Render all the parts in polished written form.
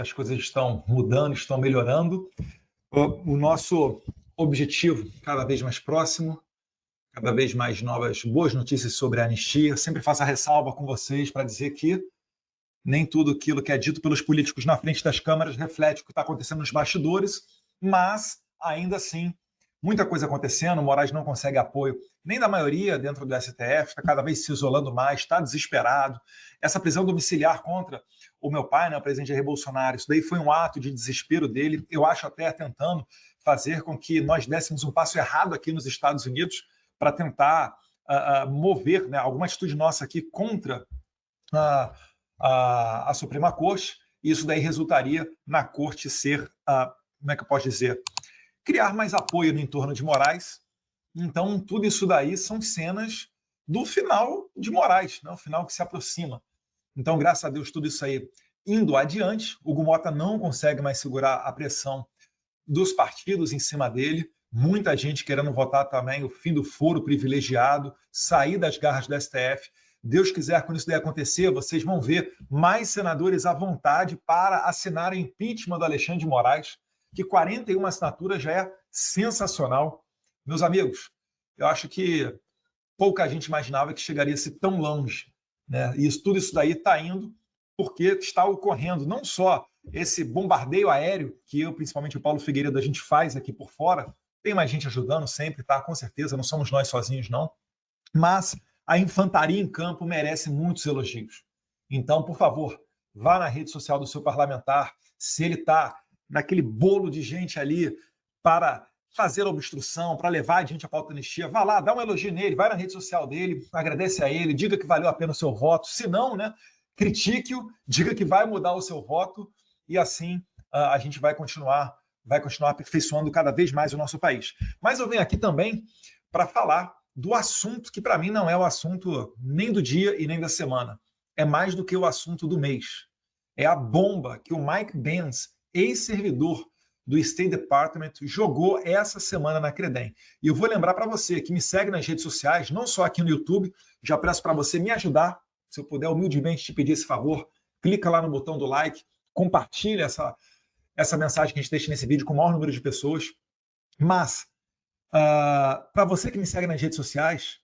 as coisas estão mudando, estão melhorando. O nosso objetivo cada vez mais próximo, cada vez mais novas boas notícias sobre a anistia. Sempre faço a ressalva com vocês para dizer que nem tudo aquilo que é dito pelos políticos na frente das câmaras reflete o que está acontecendo nos bastidores, mas, ainda assim, muita coisa acontecendo. O Moraes não consegue apoio nem da maioria dentro do STF, está cada vez se isolando mais, está desesperado. Essa prisão domiciliar contra o meu pai, né, o presidente Jair Bolsonaro, isso daí foi um ato de desespero dele, eu acho até tentando fazer com que nós dessemos um passo errado aqui nos Estados Unidos para tentar mover, né, alguma atitude nossa aqui contra a Suprema Corte, e isso daí resultaria na Corte ser, como é que eu posso dizer, criar mais apoio no entorno de Moraes. Então, tudo isso daí são cenas do final de Moraes, né? O final que se aproxima. Então, graças a Deus, tudo isso aí indo adiante. O Hugo Mota não consegue mais segurar a pressão dos partidos em cima dele. Muita gente querendo votar também o fim do foro privilegiado, sair das garras do STF. Deus quiser, quando isso daí acontecer, vocês vão ver mais senadores à vontade para assinar o impeachment do Alexandre de Moraes, que 41 assinaturas já é sensacional. Meus amigos, eu acho que pouca gente imaginava que chegaria-se tão longe, né? E tudo isso daí está indo porque está ocorrendo não só esse bombardeio aéreo que eu, principalmente o Paulo Figueiredo, a gente faz aqui por fora, tem mais gente ajudando sempre, tá? Com certeza, não somos nós sozinhos, não. Mas a infantaria em campo merece muitos elogios. Então, por favor, vá na rede social do seu parlamentar, se ele está naquele bolo de gente ali para fazer a obstrução, para levar adiante a pauta da anistia, vá lá, dá um elogio nele, vai na rede social dele, agradece a ele, diga que valeu a pena o seu voto, se não, né, critique-o, diga que vai mudar o seu voto, e assim a gente vai continuar aperfeiçoando cada vez mais o nosso país. Mas eu venho aqui também para falar do assunto que, para mim, não é o assunto nem do dia e nem da semana. É mais do que o assunto do mês. É a bomba que o Mike Pence, ex-servidor do State Department, jogou essa semana na Credem. E eu vou lembrar para você que me segue nas redes sociais, não só aqui no YouTube, já peço para você me ajudar, se eu puder humildemente te pedir esse favor, clica lá no botão do like, compartilha essa mensagem que a gente deixa nesse vídeo com o maior número de pessoas. Mas, para você que me segue nas redes sociais,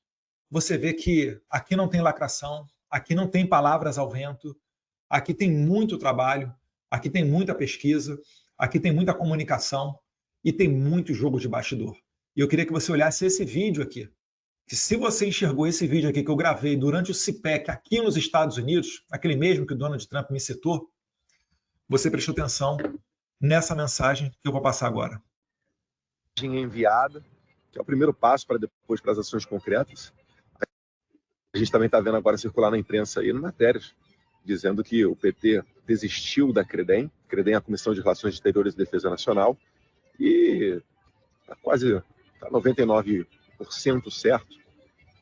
você vê que aqui não tem lacração, aqui não tem palavras ao vento, aqui tem muito trabalho, aqui tem muita pesquisa, aqui tem muita comunicação e tem muito jogo de bastidor. E eu queria que você olhasse esse vídeo aqui. Que se você enxergou esse vídeo aqui que eu gravei durante o CPEC aqui nos Estados Unidos, aquele mesmo que o Donald Trump me citou, você prestou atenção nessa mensagem que eu vou passar agora. Enviada, que é o primeiro passo para depois para as ações concretas. A gente também está vendo agora circular na imprensa aí matérias dizendo que o PT desistiu da Credem é a Comissão de Relações Exteriores e Defesa Nacional, e está quase 99% certo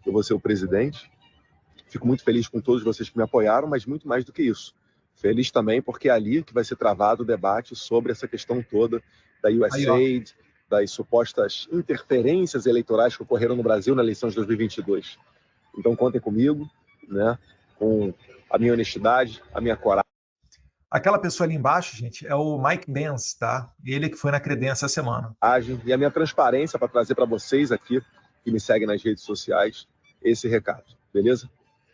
que eu vou ser o presidente. Fico muito feliz com todos vocês que me apoiaram, mas muito mais do que isso. Feliz também porque é ali que vai ser travado o debate sobre essa questão toda da USAID, das supostas interferências eleitorais que ocorreram no Brasil na eleição de 2022. Então contem comigo, né, com a minha honestidade, a minha coragem. Aquela pessoa ali embaixo, gente, é o Mike Pence, tá? Ele que foi na Credem essa semana. E a minha transparência para trazer para vocês aqui, que me seguem nas redes sociais, esse recado, beleza?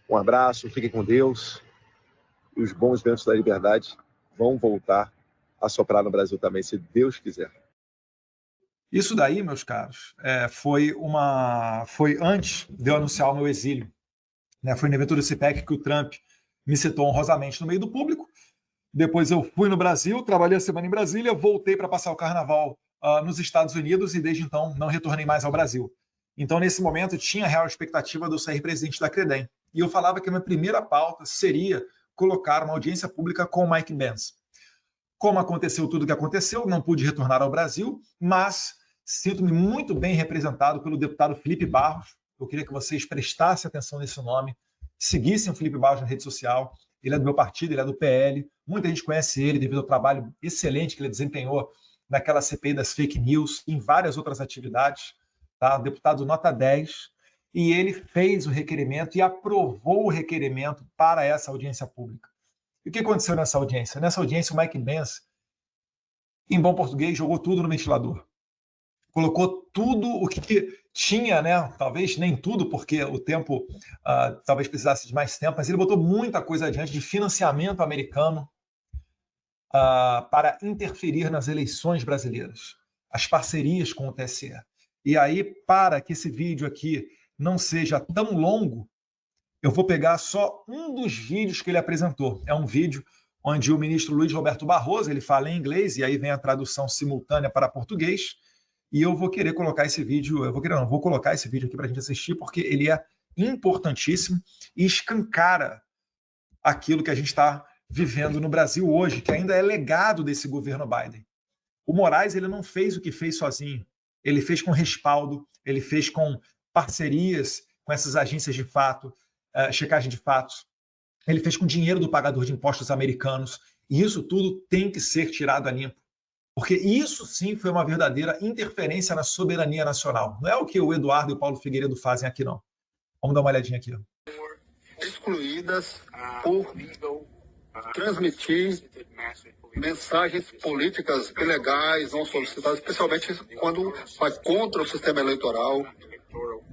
Um abraço, fiquem com Deus, e os bons ventos da liberdade vão voltar a soprar no Brasil também, se Deus quiser. Isso daí, meus caros, foi antes de eu anunciar o meu exílio. Né? Foi no evento do CPEC que o Trump me citou honrosamente no meio do público. Depois eu fui no Brasil, trabalhei a semana em Brasília, voltei para passar o carnaval nos Estados Unidos e desde então não retornei mais ao Brasil. Então, nesse momento, eu tinha a real expectativa de eu sair presidente da Credem. E eu falava que a minha primeira pauta seria colocar uma audiência pública com o Mike Pence. Como aconteceu tudo o que aconteceu, não pude retornar ao Brasil, mas sinto-me muito bem representado pelo deputado Felipe Barros. Eu queria que vocês prestassem atenção nesse nome, seguissem o Felipe Barros na rede social. Ele é do meu partido, ele é do PL. Muita gente conhece ele devido ao trabalho excelente que ele desempenhou naquela CPI das fake news, em várias outras atividades. Tá? Deputado nota 10. E ele fez o requerimento e aprovou o requerimento para essa audiência pública. E o que aconteceu nessa audiência? Nessa audiência, o Mike Pence, em bom português, jogou tudo no ventilador. Colocou tudo o que tinha, né? Talvez nem tudo, porque o tempo talvez precisasse de mais tempo, mas ele botou muita coisa adiante de financiamento americano para interferir nas eleições brasileiras, as parcerias com o TSE. E aí, para que esse vídeo aqui não seja tão longo, eu vou pegar só um dos vídeos que ele apresentou. É um vídeo onde o ministro Luiz Roberto Barroso, ele fala em inglês, e aí vem a tradução simultânea para português, e eu vou querer colocar esse vídeo, vou colocar esse vídeo aqui para a gente assistir, porque ele é importantíssimo e escancara aquilo que a gente está vivendo no Brasil hoje, que ainda é legado desse governo Biden. O Moraes, ele não fez o que fez sozinho, ele fez com respaldo, ele fez com parcerias com essas agências de fato, checagem de fatos, ele fez com dinheiro do pagador de impostos americanos, e isso tudo tem que ser tirado a limpo. Porque isso sim foi uma verdadeira interferência na soberania nacional. Não é o que o Eduardo e o Paulo Figueiredo fazem aqui, não. Vamos dar uma olhadinha aqui. Excluídas por transmitir mensagens políticas ilegais, não solicitadas, especialmente quando vai contra o sistema eleitoral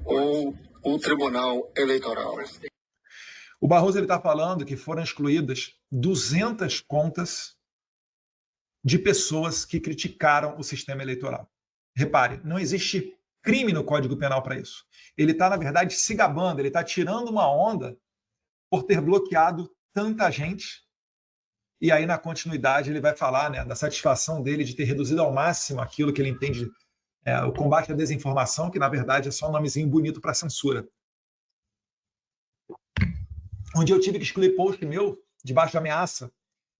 ou o Tribunal Eleitoral. O Barroso está falando que foram excluídas 200 contas de pessoas que criticaram o sistema eleitoral. Repare, não existe crime no Código Penal para isso. Ele está, na verdade, se gabando, ele está tirando uma onda por ter bloqueado tanta gente. E aí, na continuidade, ele vai falar, né, da satisfação dele de ter reduzido ao máximo aquilo que ele entende, o combate à desinformação, que, na verdade, é só um nomezinho bonito para censura. Onde eu tive que excluir post meu, debaixo de ameaça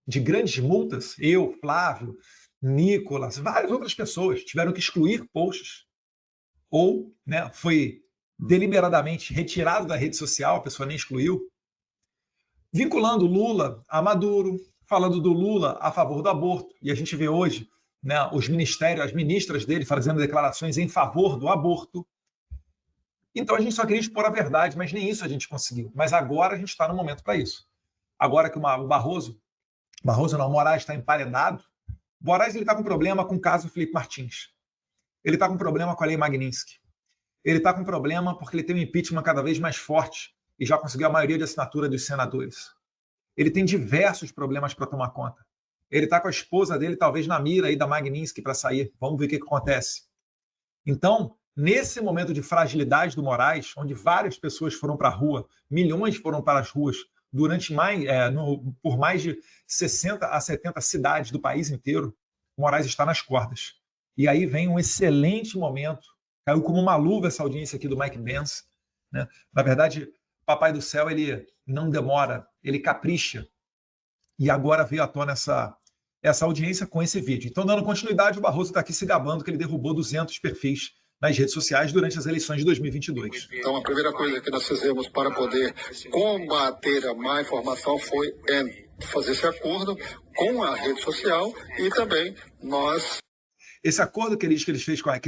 de grandes multas, eu, Flávio, Nicolas, várias outras pessoas tiveram que excluir posts. Ou, né, foi deliberadamente retirado da rede social, a pessoa nem excluiu. Vinculando Lula a Maduro, falando do Lula a favor do aborto. E a gente vê hoje, né, os ministérios, as ministras dele fazendo declarações em favor do aborto. Então a gente só queria expor a verdade, mas nem isso a gente conseguiu. Mas agora a gente está no momento para isso. Agora que o Moraes está emparedado, o Moraes está com problema com o caso Felipe Martins. Ele está com problema com a lei Magnitsky. Ele está com problema porque ele tem um impeachment cada vez mais forte e já conseguiu a maioria de assinatura dos senadores. Ele tem diversos problemas para tomar conta. Ele está com a esposa dele, talvez na mira aí da Magnitsky para sair. Vamos ver o que acontece. Então, nesse momento de fragilidade do Moraes, onde várias pessoas foram para a rua, milhões foram para as ruas, por mais de 60 a 70 cidades do país inteiro, o Moraes está nas cordas. E aí vem um excelente momento, caiu como uma luva essa audiência aqui do Mike Pence, né? Na verdade, Papai do Céu, ele não demora, ele capricha. E agora veio à tona essa audiência com esse vídeo. Então, dando continuidade, o Barroso está aqui se gabando que ele derrubou 200 perfis nas redes sociais durante as eleições de 2022. Então, a primeira coisa que nós fizemos para poder combater a má informação foi fazer esse acordo com a rede social e também nós... Esse acordo que ele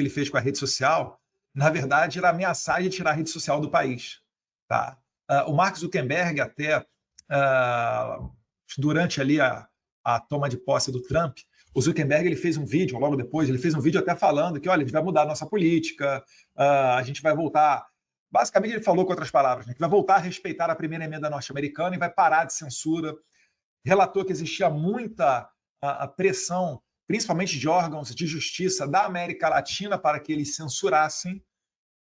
fez com a rede social, na verdade, era ameaçar de tirar a rede social do país. Tá? O Mark Zuckerberg, até durante ali a toma de posse do Trump, o Zuckerberg ele fez um vídeo, logo depois, ele fez um vídeo até falando que, olha, a gente vai mudar a nossa política, a gente vai voltar... Basicamente, ele falou com outras palavras, né, que vai voltar a respeitar a primeira emenda norte-americana e vai parar de censura. Relatou que existia muita pressão, principalmente de órgãos de justiça da América Latina, para que eles censurassem.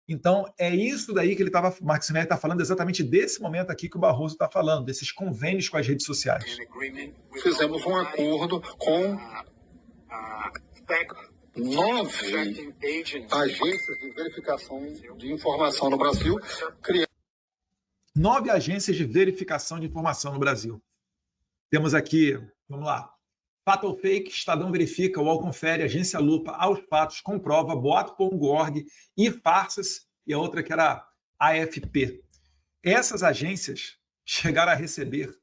Então, é isso daí que Mark Sinelli está falando, exatamente desse momento aqui que o Barroso está falando, desses convênios com as redes sociais. Fizemos um acordo com 9 agências de verificação de informação no Brasil. 9 agências de verificação de informação no Brasil. Temos aqui, vamos lá, Fato ou Fake, Estadão Verifica, UOL Confere, Agência Lupa, Aos Fatos, Comprova, Boato.org, e-Farsas, e a outra que era AFP. Essas agências chegaram a receber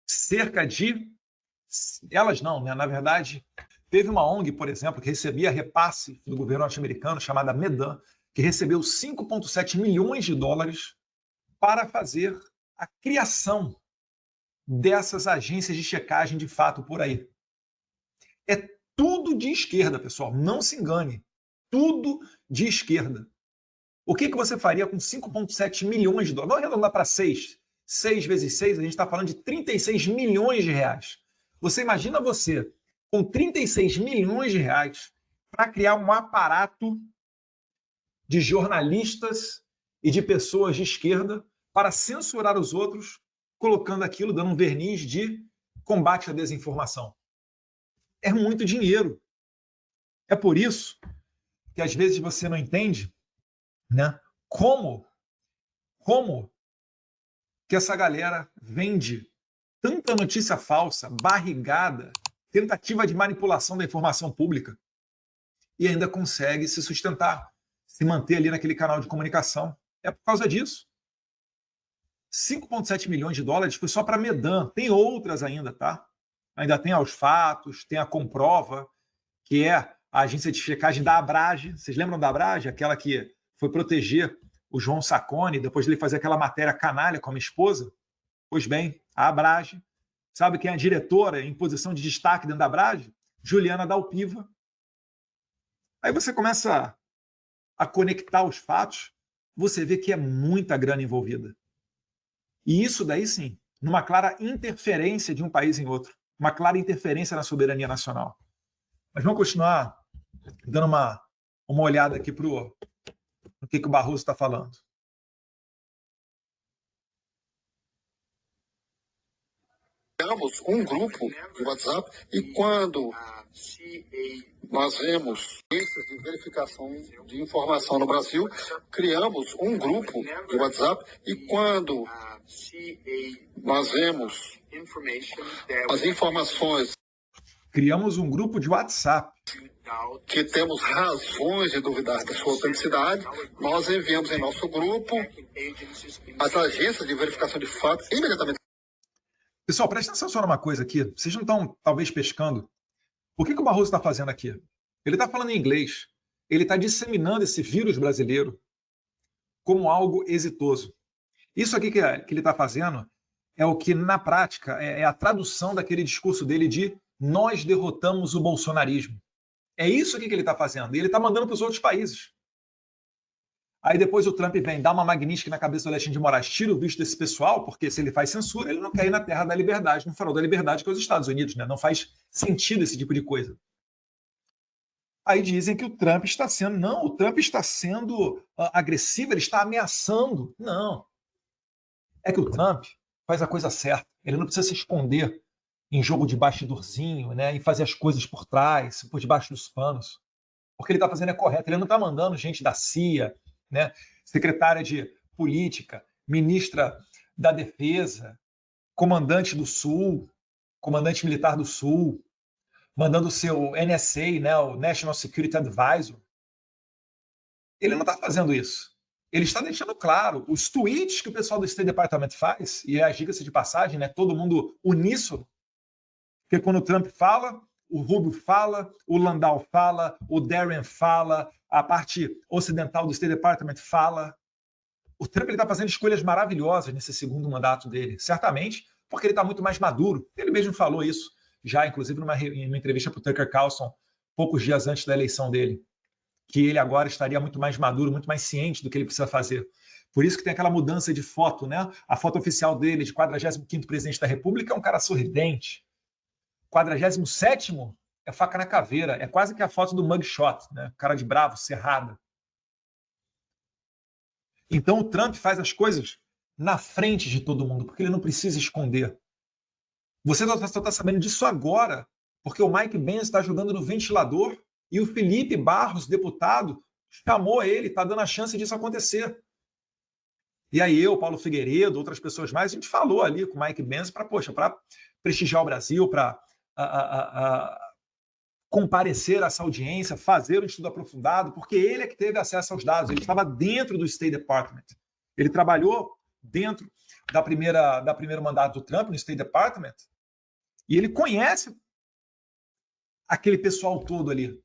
cerca de... Elas não, né? Na verdade, teve uma ONG, por exemplo, que recebia repasse do governo norte-americano, chamada Medan, que recebeu 5,7 milhões de dólares para fazer a criação dessas agências de checagem de fato por aí. É tudo de esquerda, pessoal. Não se engane. Tudo de esquerda. O que você faria com 5,7 milhões de dólares? Vamos arredondar para 6. 6 vezes 6, a gente está falando de 36 milhões de reais. Você imagina você com 36 milhões de reais para criar um aparato de jornalistas e de pessoas de esquerda para censurar os outros, colocando aquilo, dando um verniz de combate à desinformação. É muito dinheiro. É por isso que às vezes você não entende, né, como que essa galera vende tanta notícia falsa, barrigada, tentativa de manipulação da informação pública e ainda consegue se sustentar, se manter ali naquele canal de comunicação. É por causa disso. 5,7 milhões de dólares foi só para Medan. Tem outras ainda, tá? Ainda tem Aos Fatos, tem a Comprova, que é a agência de checagem da Abrage. Vocês lembram da Abrage? Aquela que foi proteger o João Sacconi, depois de ele fazer aquela matéria canalha com a minha esposa? Pois bem, a Abrage. Sabe quem é a diretora em posição de destaque dentro da Abrage? Juliana Dalpiva. Aí você começa a conectar os fatos, você vê que é muita grana envolvida. E isso daí, sim, numa clara interferência de um país em outro. Uma clara interferência na soberania nacional. Mas vamos continuar dando uma olhada aqui para o que o Barroso está falando. Criamos um grupo de WhatsApp e quando nós vemos agências de verificação de informação no Brasil, criamos um grupo de WhatsApp e quando nós vemos as informações, criamos um grupo de WhatsApp que temos razões de duvidar da sua autenticidade, nós enviamos em nosso grupo as agências de verificação de fatos imediatamente. Pessoal, presta atenção só numa coisa aqui. Vocês não estão, talvez, pescando. O que o Barroso está fazendo aqui? Ele está falando em inglês. Ele está disseminando esse vírus brasileiro como algo exitoso. Isso aqui que ele está fazendo é o que, na prática, é a tradução daquele discurso dele de nós derrotamos o bolsonarismo. É isso aqui que ele está fazendo. E ele está mandando para os outros países. Aí depois o Trump vem, dá uma magnífica na cabeça do Alexandre de Moraes, tira o visto desse pessoal, porque se ele faz censura, ele não quer ir na terra da liberdade, no farol da liberdade, que é os Estados Unidos, né? Não faz sentido esse tipo de coisa. Aí dizem que o Trump está sendo... Não, o Trump está sendo agressivo, ele está ameaçando. Não. É que o Trump faz a coisa certa. Ele não precisa se esconder em jogo de bastidorzinho, né? E fazer as coisas por trás, por debaixo dos panos. O que ele está fazendo é correto. Ele não está mandando gente da CIA, né? Secretária de Política, ministra da Defesa, comandante do Sul, comandante militar do Sul, mandando o seu NSA, né, o National Security Advisor. Ele não está fazendo isso. Ele está deixando claro os tweets que o pessoal do State Department faz, e diga-se de passagem, né, todo mundo uníssono, porque quando o Trump fala, o Rubio fala, o Landau fala, o Darren fala, a parte ocidental do State Department fala. O Trump está fazendo escolhas maravilhosas nesse segundo mandato dele, certamente, porque ele está muito mais maduro. Ele mesmo falou isso, já inclusive numa entrevista para o Tucker Carlson, poucos dias antes da eleição dele, que ele agora estaria muito mais maduro, muito mais ciente do que ele precisa fazer. Por isso que tem aquela mudança de foto, né? A foto oficial dele, de 45º presidente da República, é um cara sorridente. 47º é faca na caveira, é quase que a foto do mugshot, né? Cara de bravo, cerrada. Então o Trump faz as coisas na frente de todo mundo, porque ele não precisa esconder. Você só está sabendo disso agora, porque o Mike Pence está jogando no ventilador e o Felipe Barros, deputado, chamou ele, está dando a chance disso acontecer. E aí eu, Paulo Figueiredo, outras pessoas mais, a gente falou ali com o Mike Pence para prestigiar o Brasil, para comparecer a essa audiência, fazer um estudo aprofundado, porque ele é que teve acesso aos dados, ele estava dentro do State Department. Ele trabalhou dentro da primeiro mandato do Trump no State Department e ele conhece aquele pessoal todo ali.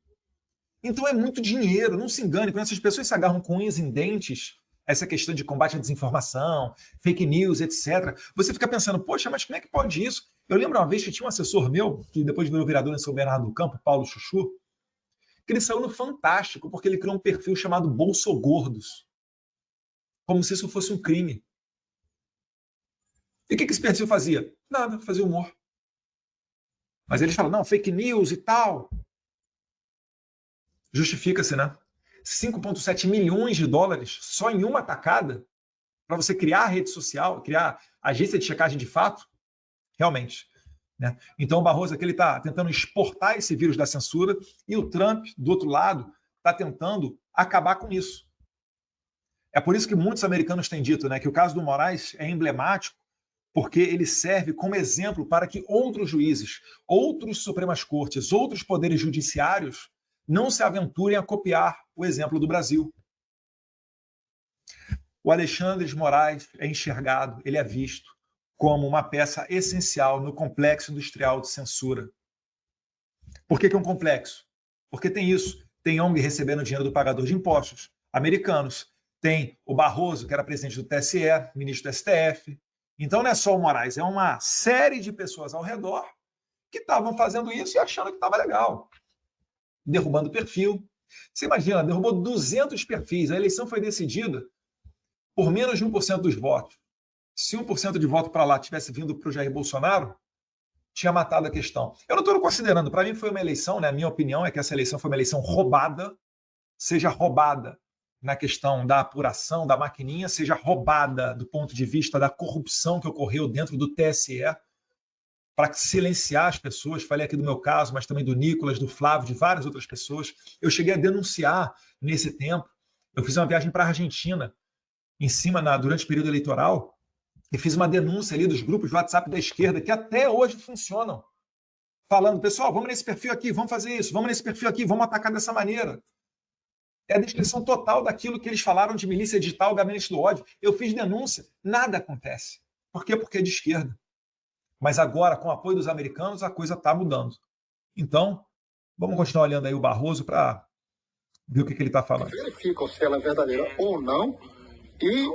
Então é muito dinheiro, não se engane, quando essas pessoas se agarram com unhas em dentes essa questão de combate à desinformação, fake news, etc., você fica pensando, poxa, mas como é que pode isso? Eu lembro uma vez que tinha um assessor meu, que depois virou vereador em São Bernardo do Campo, Paulo Chuchu, que ele saiu no Fantástico porque ele criou um perfil chamado Bolsogordos, como se isso fosse um crime. E o que esse perfil fazia? Nada, fazia humor. Mas eles falam, não, fake news e tal. Justifica-se, né? 5,7 milhões de dólares só em uma tacada para você criar rede social, criar agência de checagem de fato? Realmente. Né? Então o Barroso aqui está tentando exportar esse vírus da censura e o Trump, do outro lado, está tentando acabar com isso. É por isso que muitos americanos têm dito, né, que o caso do Moraes é emblemático, porque ele serve como exemplo para que outros juízes, outros Supremas Cortes, outros poderes judiciários não se aventurem a copiar o exemplo do Brasil. O Alexandre de Moraes é enxergado, ele é visto como uma peça essencial no complexo industrial de censura. Por que é um complexo? Porque tem isso. Tem ONG recebendo dinheiro do pagador de impostos, americanos. Tem o Barroso, que era presidente do TSE, ministro do STF. Então não é só o Moraes, é uma série de pessoas ao redor que estavam fazendo isso e achando que estava legal. Derrubando perfil. Você imagina, derrubou 200 perfis. A eleição foi decidida por menos de 1% dos votos. Se 1% de voto para lá tivesse vindo para o Jair Bolsonaro, tinha matado a questão. Eu não estou considerando, para mim foi uma eleição, né? A minha opinião é que essa eleição foi uma eleição roubada, seja roubada na questão da apuração, da maquininha, seja roubada do ponto de vista da corrupção que ocorreu dentro do TSE, para silenciar as pessoas. Falei aqui do meu caso, mas também do Nicolas, do Flávio, de várias outras pessoas. Eu cheguei a denunciar nesse tempo. Eu fiz uma viagem para a Argentina, durante o período eleitoral, e fiz uma denúncia ali dos grupos de WhatsApp da esquerda, que até hoje funcionam, falando, pessoal, vamos nesse perfil aqui, vamos fazer isso, vamos nesse perfil aqui, vamos atacar dessa maneira. É a descrição total daquilo que eles falaram de milícia digital, gabinete do ódio. Eu fiz denúncia, nada acontece. Por quê? Porque é de esquerda. Mas agora, com o apoio dos americanos, a coisa está mudando. Então, vamos continuar olhando aí o Barroso para ver o que ele está falando. Verificam se ela é verdadeira ou não, e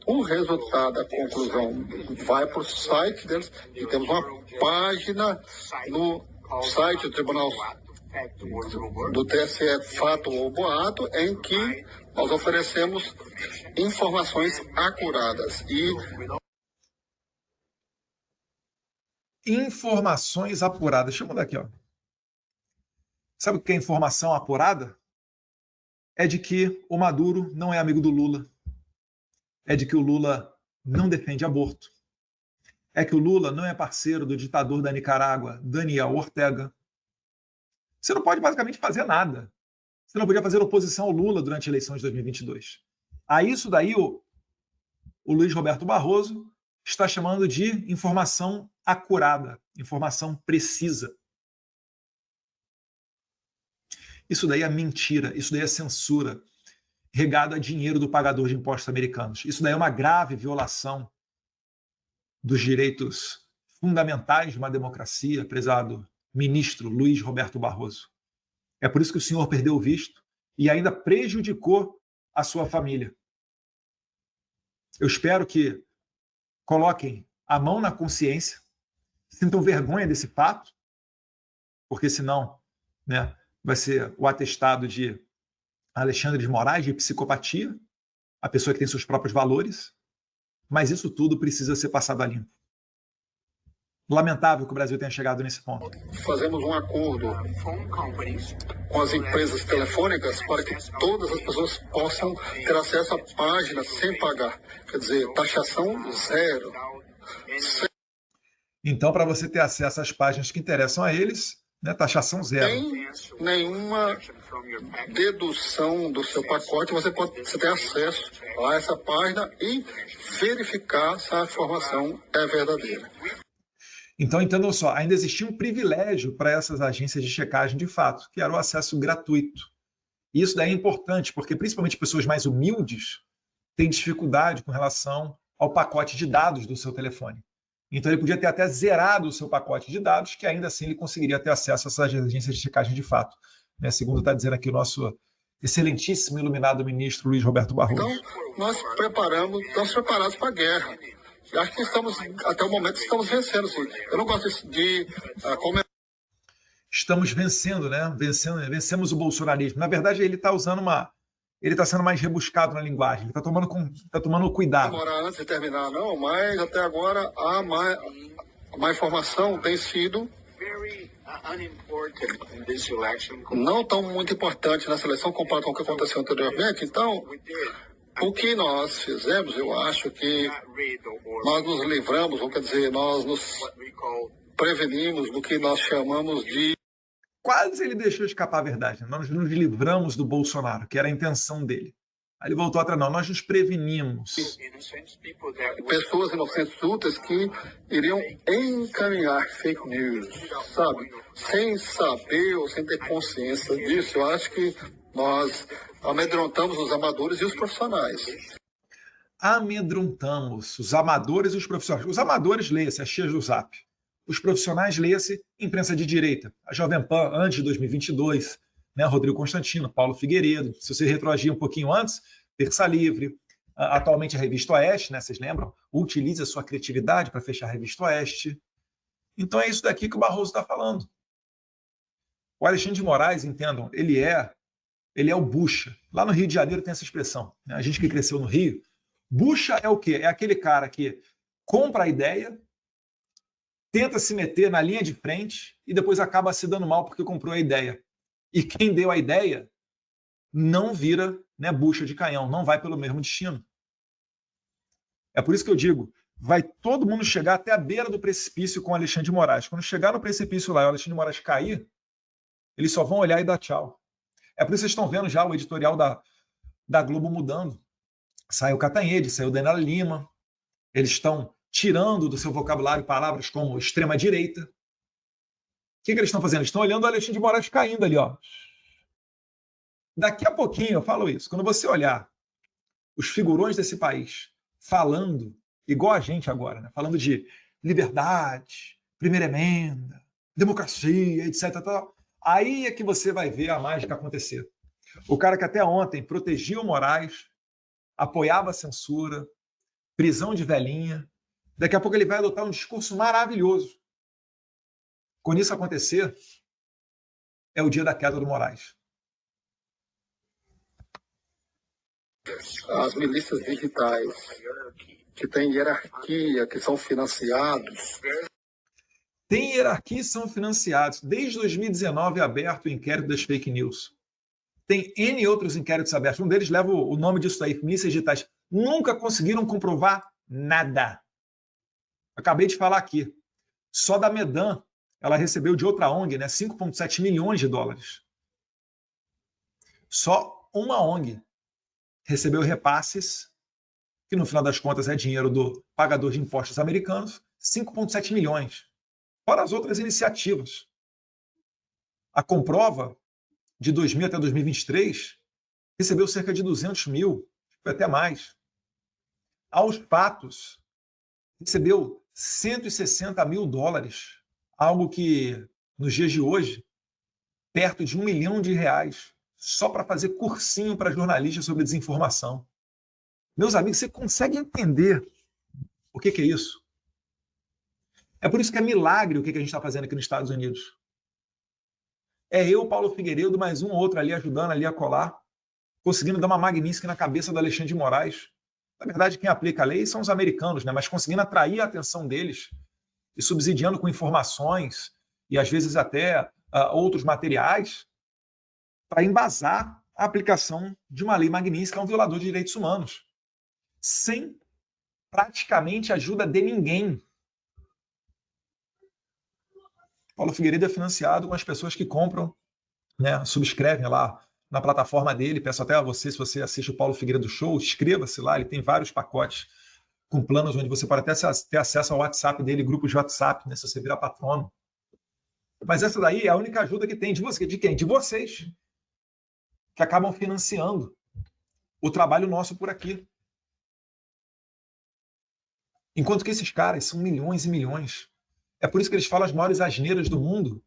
o resultado, a conclusão, vai para o site deles, e temos uma página no site do Tribunal do TSE, Fato ou Boato, em que nós oferecemos informações acuradas. Informações apuradas. Deixa eu mudar aqui, ó. Sabe o que é informação apurada? É de que o Maduro não é amigo do Lula. É de que o Lula não defende aborto. É que o Lula não é parceiro do ditador da Nicarágua, Daniel Ortega. Você não pode basicamente fazer nada. Você não podia fazer oposição ao Lula durante a eleição de 2022. A isso daí o Luiz Roberto Barroso está chamando de informação acurada, informação precisa. Isso daí é mentira, isso daí é censura, regado a dinheiro do pagador de impostos americanos. Isso daí é uma grave violação dos direitos fundamentais de uma democracia, prezado ministro Luiz Roberto Barroso. É por isso que o senhor perdeu o visto e ainda prejudicou a sua família. Eu espero que coloquem a mão na consciência, sintam vergonha desse fato, porque senão, né, vai ser o atestado de Alexandre de Moraes de psicopatia, a pessoa que tem seus próprios valores, mas isso tudo precisa ser passado a limpo. Lamentável que o Brasil tenha chegado nesse ponto. Fazemos um acordo com as empresas telefônicas para que todas as pessoas possam ter acesso à página sem pagar. Quer dizer, taxação zero. Então, para você ter acesso às páginas que interessam a eles, né, taxação zero. Sem nenhuma dedução do seu pacote, você tem acesso a essa página e verificar se a informação é verdadeira. Então, entendam só, ainda existia um privilégio para essas agências de checagem de fato, que era o acesso gratuito. E isso daí é importante, porque principalmente pessoas mais humildes têm dificuldade com relação ao pacote de dados do seu telefone. Então, ele podia ter até zerado o seu pacote de dados, que ainda assim ele conseguiria ter acesso a essas agências de checagem de fato. Segundo está dizendo aqui o nosso excelentíssimo e iluminado ministro Luiz Roberto Barroso. Então, nós estamos preparados para a guerra. Eu acho que até o momento, estamos vencendo, sim. Eu não gosto de comentar. Estamos vencendo, né? Vencemos o bolsonarismo. Na verdade, ele está ele está sendo mais rebuscado na linguagem. Ele está tomando cuidado. Não demorar antes de terminar, não, mas até agora a má informação tem sido não tão muito importante na seleção comparado com o que aconteceu anteriormente. Então, o que nós fizemos, eu acho que nós nos livramos, ou quer dizer, nós nos prevenimos do que nós chamamos de... Quase ele deixou escapar a verdade. Nós nos livramos do Bolsonaro, que era a intenção dele. Aí ele voltou atrás, não, nós nos prevenimos. Pessoas inocentes úteis que iriam encaminhar fake news, sabe? Sem saber ou sem ter consciência disso. Eu acho que nós amedrontamos os amadores e os profissionais. Amedrontamos os amadores e os profissionais. Os amadores, leia-se, as cheias do Zap. Os profissionais, leia-se, imprensa de direita. A Jovem Pan, antes de 2022, né, Rodrigo Constantino, Paulo Figueiredo. Se você retroagir um pouquinho antes, Terça Livre. Atualmente a Revista Oeste, né, vocês lembram? Utiliza a sua criatividade para fechar a Revista Oeste. Então é isso daqui que o Barroso está falando. O Alexandre de Moraes, entendam, ele é o bucha. Lá no Rio de Janeiro tem essa expressão. Né? A gente que cresceu no Rio, bucha é o quê? É aquele cara que compra a ideia, tenta se meter na linha de frente e depois acaba se dando mal porque comprou a ideia. E quem deu a ideia não vira, né, bucha de canhão, não vai pelo mesmo destino. É por isso que eu digo, vai todo mundo chegar até a beira do precipício com o Alexandre de Moraes. Quando chegar no precipício lá e o Alexandre de Moraes cair, eles só vão olhar e dar tchau. É por isso que vocês estão vendo já o editorial da Globo mudando. Saiu Catanhede, saiu Daniela Lima. Eles estão tirando do seu vocabulário palavras como extrema-direita. O que eles estão fazendo? Eles estão olhando o Alexandre de Moraes caindo ali, ó. Daqui a pouquinho eu falo isso. Quando você olhar os figurões desse país falando, igual a gente agora, né? Falando de liberdade, primeira emenda, democracia, etc. Tal, aí é que você vai ver a mágica acontecer. O cara que até ontem protegia o Moraes, apoiava a censura, prisão de velhinha, daqui a pouco ele vai adotar um discurso maravilhoso. Quando isso acontecer, é o dia da queda do Moraes. As milícias digitais, que têm hierarquia, que são financiados. Tem hierarquia e são financiados. Desde 2019 é aberto o inquérito das fake news. Tem N outros inquéritos abertos. Um deles leva o nome disso aí, milícias digitais. Nunca conseguiram comprovar nada. Acabei de falar aqui. Só da Medan, ela recebeu de outra ONG, né, 5,7 milhões de dólares. Só uma ONG recebeu repasses, que no final das contas é dinheiro do pagador de impostos americanos, 5,7 milhões. Fora as outras iniciativas. A Comprova, de 2000 até 2023, recebeu cerca de 200 mil, até mais. Aos Fatos, recebeu 160 mil dólares, algo que, nos dias de hoje, perto de R$1 milhão, só para fazer cursinho para jornalistas sobre desinformação. Meus amigos, você consegue entender o que é isso? É por isso que é milagre o que a gente está fazendo aqui nos Estados Unidos. É eu, Paulo Figueiredo, mais um ou outro ali ajudando ali a colar, conseguindo dar uma magnífica na cabeça do Alexandre de Moraes. Na verdade, quem aplica a lei são os americanos, né? Mas conseguindo atrair a atenção deles e subsidiando com informações e às vezes até outros materiais para embasar a aplicação de uma lei magnífica a um violador de direitos humanos, sem praticamente ajuda de ninguém. Paulo Figueiredo é financiado com as pessoas que compram, né, subscrevem lá na plataforma dele. Peço até a você, se você assiste o Paulo Figueiredo Show, inscreva-se lá, ele tem vários pacotes com planos onde você pode até ter acesso ao WhatsApp dele, grupos de WhatsApp, né, se você virar patrono. Mas essa daí é a única ajuda que tem de você, de quem? De vocês, que acabam financiando o trabalho nosso por aqui. Enquanto que esses caras são milhões e milhões. É por isso que eles falam as maiores asneiras do mundo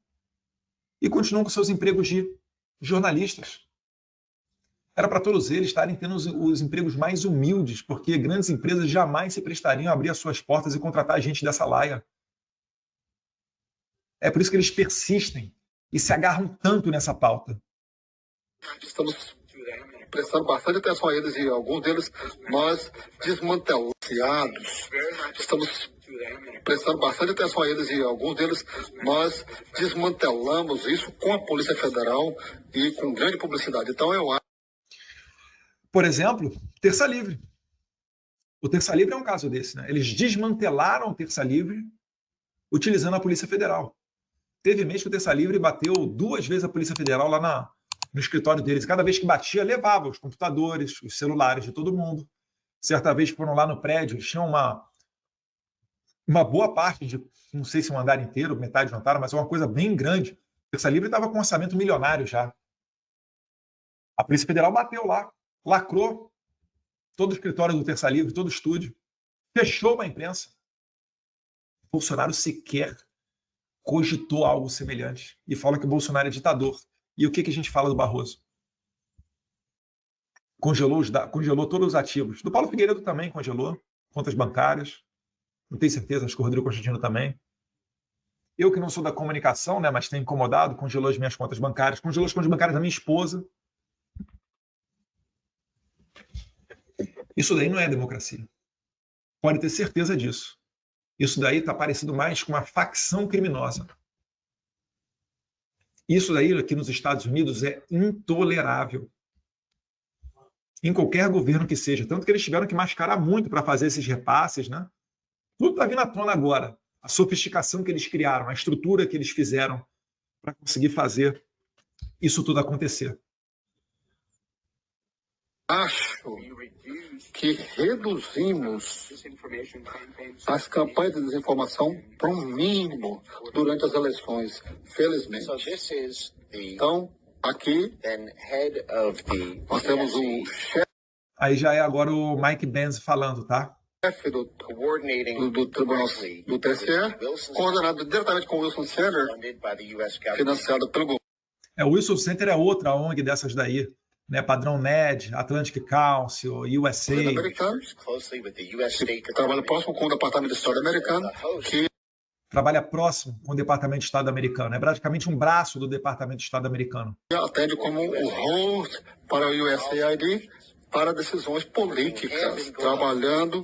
e continuam com seus empregos de jornalistas. Era para todos eles estarem tendo os empregos mais humildes, porque grandes empresas jamais se prestariam a abrir as suas portas e contratar gente dessa laia. É por isso que eles persistem e se agarram tanto nessa pauta. Estamos prestando bastante atenção a eles e alguns deles nós desmantelamos. Estamos prestando bastante atenção a eles e alguns deles nós desmantelamos isso com a Polícia Federal e com grande publicidade. Então eu acho. Por exemplo, Terça Livre. O Terça Livre é um caso desse, né? Eles desmantelaram o Terça Livre utilizando a Polícia Federal. Teve mês que o Terça Livre bateu 2 vezes a Polícia Federal lá no escritório deles. Cada vez que batia, levava os computadores, os celulares de todo mundo. Certa vez foram lá no prédio, tinham uma boa parte de, não sei se um andar inteiro, metade de um andar, mas é uma coisa bem grande. O Terça Livre estava com um orçamento milionário já. A Polícia Federal bateu lá, lacrou todo o escritório do Terça Livre, todo o estúdio, fechou a imprensa. Bolsonaro sequer cogitou algo semelhante e fala que o Bolsonaro é ditador. E o que a gente fala do Barroso? Congelou todos os ativos. Do Paulo Figueiredo também congelou, contas bancárias. Não tenho certeza, acho que o Rodrigo Constantino também. Eu que não sou da comunicação, né, mas tenho incomodado, congelou as minhas contas bancárias, congelou as contas bancárias da minha esposa. Isso daí não é democracia. Pode ter certeza disso. Isso daí está parecido mais com uma facção criminosa. Isso daí aqui nos Estados Unidos é intolerável. Em qualquer governo que seja. Tanto que eles tiveram que mascarar muito para fazer esses repasses, né? Tudo está vindo à tona agora. A sofisticação que eles criaram, a estrutura que eles fizeram para conseguir fazer isso tudo acontecer. Acho que reduzimos as campanhas de desinformação para um mínimo durante as eleições, felizmente. Então, aqui nós temos o chefe. Aí já é agora o Mike Benz falando, tá? Chefe do Tribunal do TSE, coordenado diretamente com o Wilson Center, financiado pelo governo. O Wilson Center é outra ONG dessas daí, né? Padrão NED, Atlantic Council, USA. Que trabalha próximo com o Departamento de Estado americano, que trabalha próximo com o Departamento de Estado americano. É praticamente um braço do Departamento de Estado americano. Atende como o host para o USAID para decisões políticas, trabalhando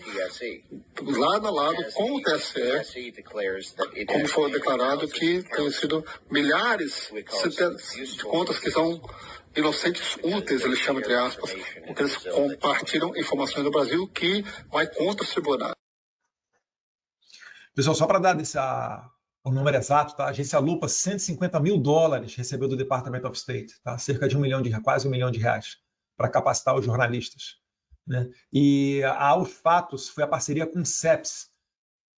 lado a lado com o TSE, como foi declarado que tem sido milhares de contas que são inocentes úteis, eles chamam entre aspas, porque eles compartilham informações do Brasil que vai contra os tribunais. Pessoal, só para dar o número exato, tá? A agência Lupa, $150 mil recebeu do Department of State, tá? Cerca de quase 1 milhão de reais, para capacitar os jornalistas, né? E a Aos Fatos foi a parceria com o CEPS,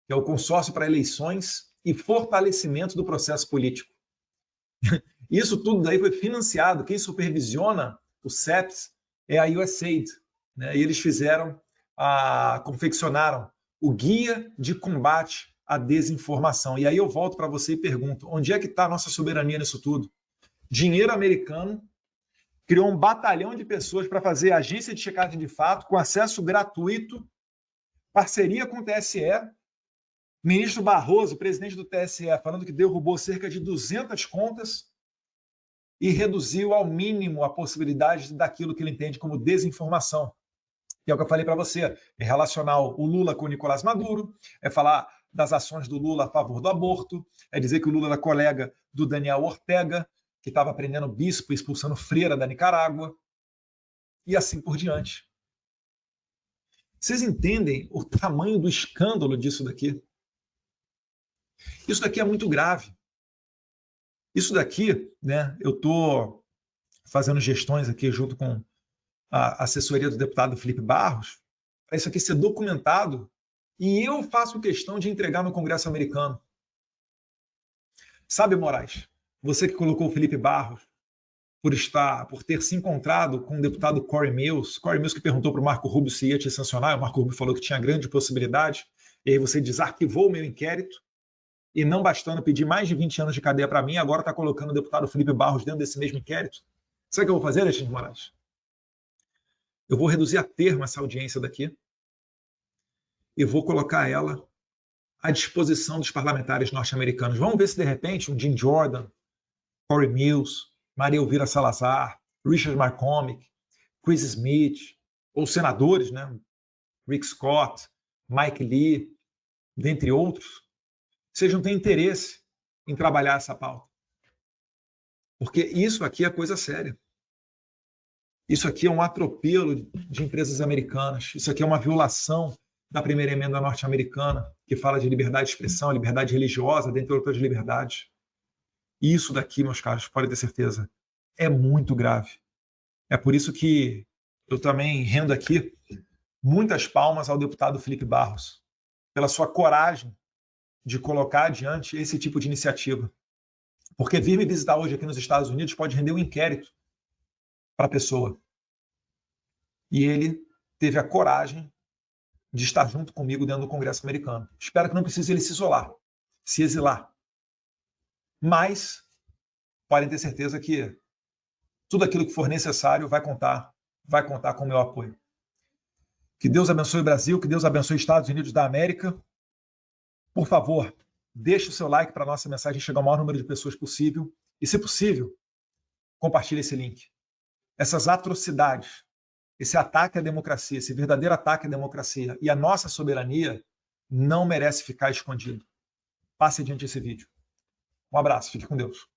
que é o Consórcio para Eleições e Fortalecimento do Processo Político. Isso tudo daí foi financiado. Quem supervisiona o CEPS é a USAID, né? E eles confeccionaram o Guia de Combate à Desinformação. E aí eu volto para você e pergunto, onde é que está a nossa soberania nisso tudo? Dinheiro americano criou um batalhão de pessoas para fazer agência de checagem de fato, com acesso gratuito, parceria com o TSE, ministro Barroso, presidente do TSE, falando que derrubou cerca de 200 contas e reduziu ao mínimo a possibilidade daquilo que ele entende como desinformação. Que é o que eu falei para você, é relacionar o Lula com o Nicolás Maduro, é falar das ações do Lula a favor do aborto, é dizer que o Lula era colega do Daniel Ortega, que estava prendendo bispo e expulsando freira da Nicarágua, e assim por diante. Vocês entendem o tamanho do escândalo disso daqui? Isso daqui é muito grave. Isso daqui, né, eu estou fazendo gestões aqui junto com a assessoria do deputado Felipe Barros, para isso aqui ser documentado, e eu faço questão de entregar no Congresso americano. Sabe, Moraes, você que colocou o Felipe Barros por ter se encontrado com o deputado Corey Mills que perguntou para o Marco Rubio se ia te sancionar, o Marco Rubio falou que tinha grande possibilidade, e aí você desarquivou o meu inquérito, e não bastando pedir mais de 20 anos de cadeia para mim, agora está colocando o deputado Felipe Barros dentro desse mesmo inquérito. Sabe o que eu vou fazer, Alexandre Moraes? Eu vou reduzir a termo essa audiência daqui e vou colocar ela à disposição dos parlamentares norte-americanos. Vamos ver se, de repente, um Jim Jordan, Corey Mills, Maria Elvira Salazar, Richard McCormick, Chris Smith, ou senadores, né? Rick Scott, Mike Lee, dentre outros, não têm interesse em trabalhar essa pauta. Porque isso aqui é coisa séria. Isso aqui é um atropelo de empresas americanas. Isso aqui é uma violação da primeira emenda norte-americana, que fala de liberdade de expressão, liberdade religiosa, dentre outras liberdades. E isso daqui, meus caros, podem ter certeza, é muito grave. É por isso que eu também rendo aqui muitas palmas ao deputado Felipe Barros, pela sua coragem de colocar adiante esse tipo de iniciativa. Porque vir me visitar hoje aqui nos Estados Unidos pode render um inquérito para a pessoa. E ele teve a coragem de estar junto comigo dentro do Congresso americano. Espero que não precise ele se isolar, se exilar. Mas podem ter certeza que tudo aquilo que for necessário vai contar com o meu apoio. Que Deus abençoe o Brasil, que Deus abençoe os Estados Unidos da América. Por favor, deixe o seu like para a nossa mensagem chegar ao maior número de pessoas possível. E, se possível, compartilhe esse link. Essas atrocidades, esse ataque à democracia, esse verdadeiro ataque à democracia e à nossa soberania não merece ficar escondido. Passe adiante esse vídeo. Um abraço, fique com Deus.